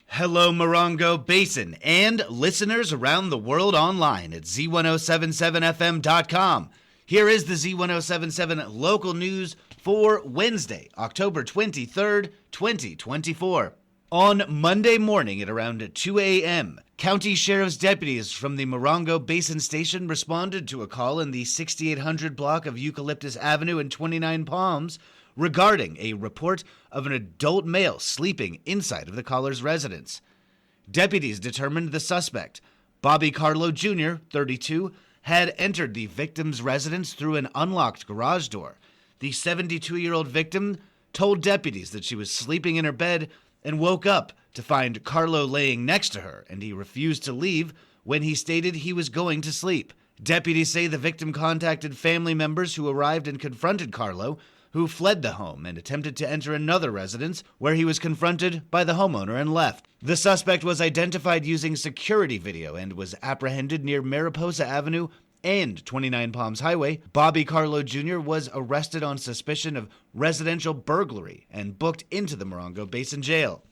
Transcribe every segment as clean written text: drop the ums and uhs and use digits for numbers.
Hello, Morongo Basin, and listeners around the world online at Z107.7 FM.com. Here is the Z107.7 Local News for Wednesday, October 23rd, 2024. On Monday morning at around 2 a.m., County Sheriff's deputies from the Morongo Basin Station responded to a call in the 6800 block of Eucalyptus Avenue in 29 Palms regarding a report of an adult male sleeping inside of the caller's residence. Deputies determined the suspect, Bobby Carlo Jr., 32, had entered the victim's residence through an unlocked garage door. The 72-year-old victim told deputies that she was sleeping in her bed and woke up to find Carlo laying next to her, and he refused to leave when he stated he was going to sleep. Deputies say the victim contacted family members who arrived and confronted Carlo, who fled the home and attempted to enter another residence where he was confronted by the homeowner and left. The suspect was identified using security video and was apprehended near Mariposa Avenue and 29 Palms Highway. Bobby Carlo Jr. was arrested on suspicion of residential burglary and booked into the Morongo Basin Jail.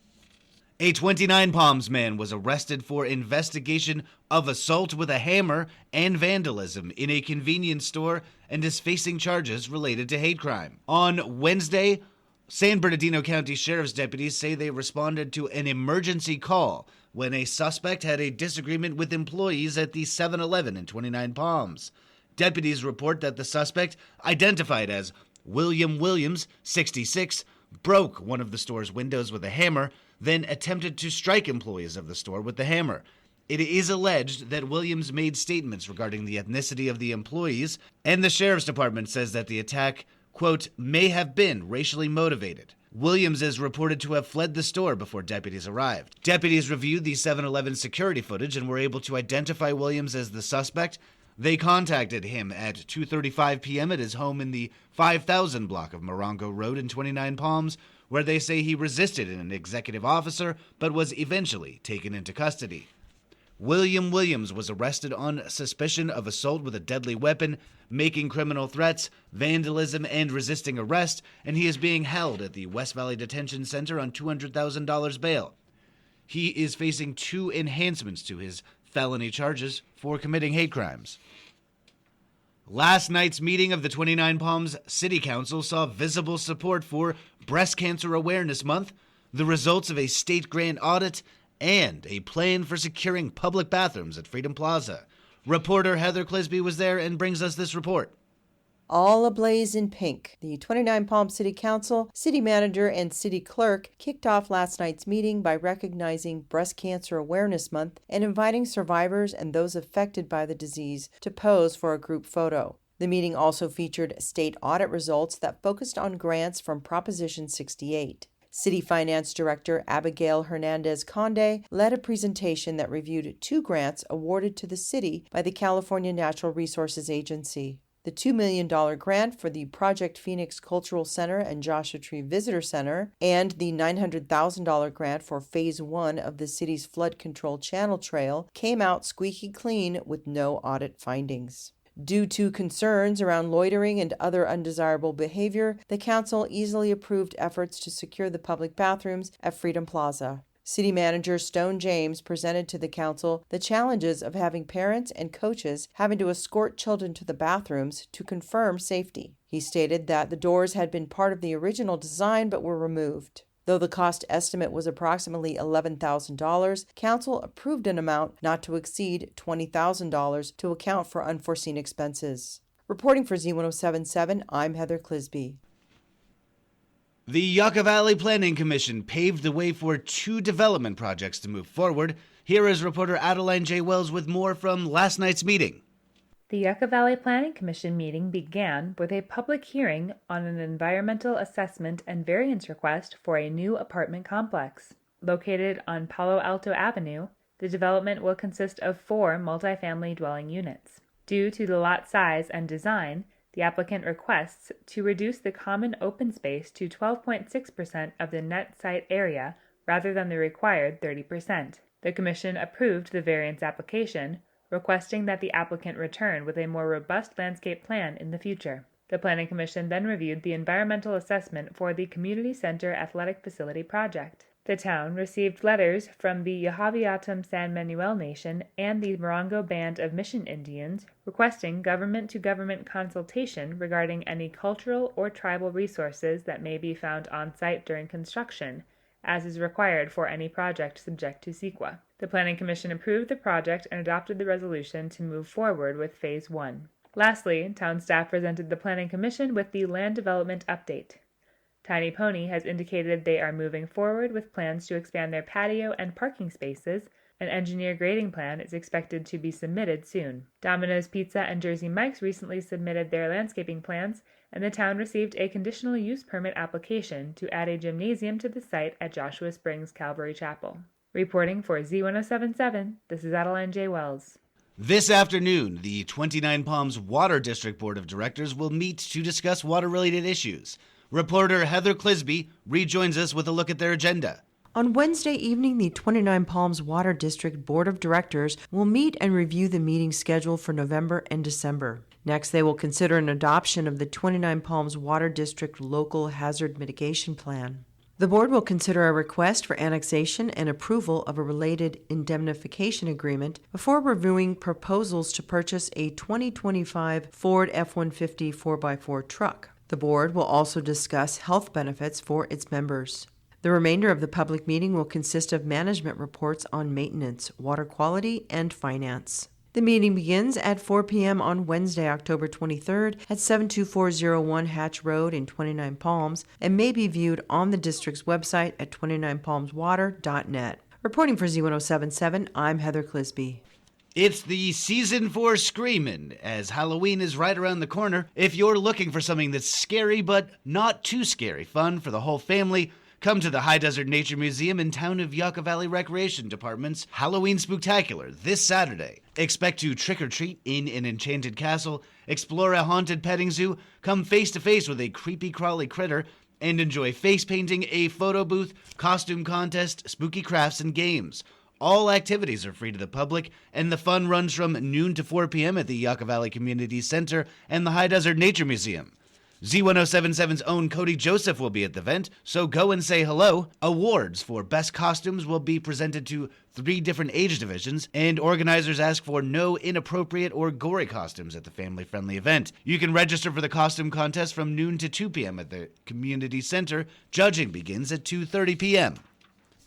A 29 Palms man was arrested for investigation of assault with a hammer and vandalism in a convenience store and is facing charges related to hate crime. On Wednesday, San Bernardino County Sheriff's deputies say they responded to an emergency call when a suspect had a disagreement with employees at the 7-Eleven in 29 Palms. Deputies report that the suspect, identified as William Williams, 66, broke one of the store's windows with a hammer, then attempted to strike employees of the store with the hammer. It is alleged that Williams made statements regarding the ethnicity of the employees, and the Sheriff's Department says that the attack, quote, may have been racially motivated. Williams is reported to have fled the store before deputies arrived. Deputies reviewed the 7-Eleven security footage and were able to identify Williams as the suspect. They contacted him at 2:35 p.m. at his home in the 5000 block of Morongo Road in 29 Palms, where they say he resisted an executive officer but was eventually taken into custody. William Williams was arrested on suspicion of assault with a deadly weapon, making criminal threats, vandalism, and resisting arrest, and he is being held at the West Valley Detention Center on $200,000 bail. He is facing 2 enhancements to his felony charges for committing hate crimes. Last night's meeting of the 29 Palms City Council saw visible support for Breast Cancer Awareness Month, the results of a state grant audit, and a plan for securing public bathrooms at Freedom Plaza. Reporter Heather Clisby was there and brings us this report. All ablaze in pink, the 29 Palms City Council, City Manager, and City Clerk kicked off last night's meeting by recognizing Breast Cancer Awareness Month and inviting survivors and those affected by the disease to pose for a group photo. The meeting also featured state audit results that focused on grants from Proposition 68. City Finance Director Abigail Hernandez-Conde led a presentation that reviewed 2 grants awarded to the city by the California Natural Resources Agency. The $2 million grant for the Project Phoenix Cultural Center and Joshua Tree Visitor Center, and the $900,000 grant for Phase 1 of the city's flood control channel trail came out squeaky clean with no audit findings. Due to concerns around loitering and other undesirable behavior, the council easily approved efforts to secure the public bathrooms at Freedom Plaza. City Manager Stone James presented to the council the challenges of having parents and coaches having to escort children to the bathrooms to confirm safety. He stated that the doors had been part of the original design but were removed. Though the cost estimate was approximately $11,000, council approved an amount not to exceed $20,000 to account for unforeseen expenses. Reporting for Z107.7, I'm Heather Clisby. The Yucca Valley Planning Commission paved the way for 2 development projects to move forward. Here is reporter Adeline J. Wells with more from last night's meeting. The Yucca Valley Planning Commission meeting began with a public hearing on an environmental assessment and variance request for a new apartment complex. Located on Palo Alto Avenue, the development will consist of 4 multifamily dwelling units. Due to the lot size and design, the applicant requests to reduce the common open space to 12.6% of the net site area rather than the required 30%. The Commission approved the variance application, requesting that the applicant return with a more robust landscape plan in the future. The Planning Commission then reviewed the environmental assessment for the Community Center Athletic Facility project. The town received letters from the Yahaviatum San Manuel Nation and the Morongo Band of Mission Indians requesting government-to-government consultation regarding any cultural or tribal resources that may be found on-site during construction, as is required for any project subject to CEQA. The Planning Commission approved the project and adopted the resolution to move forward with Phase 1. Lastly, town staff presented the Planning Commission with the Land Development Update. Tiny Pony has indicated they are moving forward with plans to expand their patio and parking spaces. An engineer grading plan is expected to be submitted soon. Domino's Pizza and Jersey Mike's recently submitted their landscaping plans, and the town received a conditional use permit application to add a gymnasium to the site at Joshua Springs Calvary Chapel. Reporting for Z107.7, this is Adeline J. Wells. This afternoon, the 29 Palms Water District Board of Directors will meet to discuss water-related issues. Reporter Heather Clisby rejoins us with a look at their agenda. On Wednesday evening, the 29 Palms Water District Board of Directors will meet and review the meeting schedule for November and December. Next, they will consider an adoption of the 29 Palms Water District Local Hazard Mitigation Plan. The board will consider a request for annexation and approval of a related indemnification agreement before reviewing proposals to purchase a 2025 Ford F-150 4x4 truck. The board will also discuss health benefits for its members. The remainder of the public meeting will consist of management reports on maintenance, water quality, and finance. The meeting begins at 4 p.m. on Wednesday, October 23rd at 72401 Hatch Road in 29 Palms and may be viewed on the district's website at 29palmswater.net. Reporting for Z107.7, I'm Heather Clisby. It's the season for screamin', as Halloween is right around the corner. If you're looking for something that's scary but not too scary fun for the whole family, come to the High Desert Nature Museum in Town of Yucca Valley Recreation Department's Halloween Spooktacular this Saturday. Expect to trick-or-treat in an enchanted castle, explore a haunted petting zoo, come face-to-face with a creepy-crawly critter, and enjoy face painting, a photo booth, costume contest, spooky crafts, and games. All activities are free to the public, and the fun runs from noon to 4 p.m. at the Yucca Valley Community Center and the High Desert Nature Museum. Z107.7's own Cody Joseph will be at the event, so go and say hello. Awards for best costumes will be presented to 3 different age divisions, and organizers ask for no inappropriate or gory costumes at the family-friendly event. You can register for the costume contest from noon to 2 p.m. at the Community Center. Judging begins at 2:30 p.m.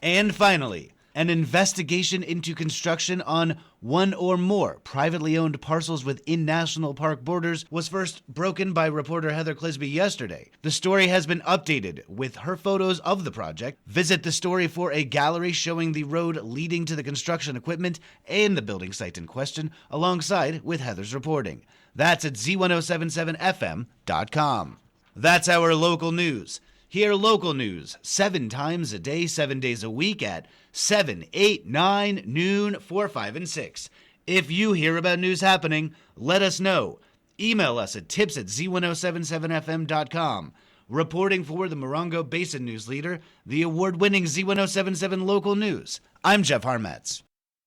And finally, an investigation into construction on one or more privately owned parcels within national park borders was first broken by reporter Heather Clisby yesterday. The story has been updated with her photos of the project. Visit the story for a gallery showing the road leading to the construction equipment and the building site in question, alongside with Heather's reporting. That's at Z107.7fm.com. That's our local news. Hear local news 7 times a day, 7 days a week at 7, 8, 9, noon, 4, 5, and 6. If you hear about news happening, let us know. Email us at tips@z1077fm.com. Reporting for the Morongo Basin News Leader, the award-winning Z107.7 Local News, I'm Jeff Harmetz.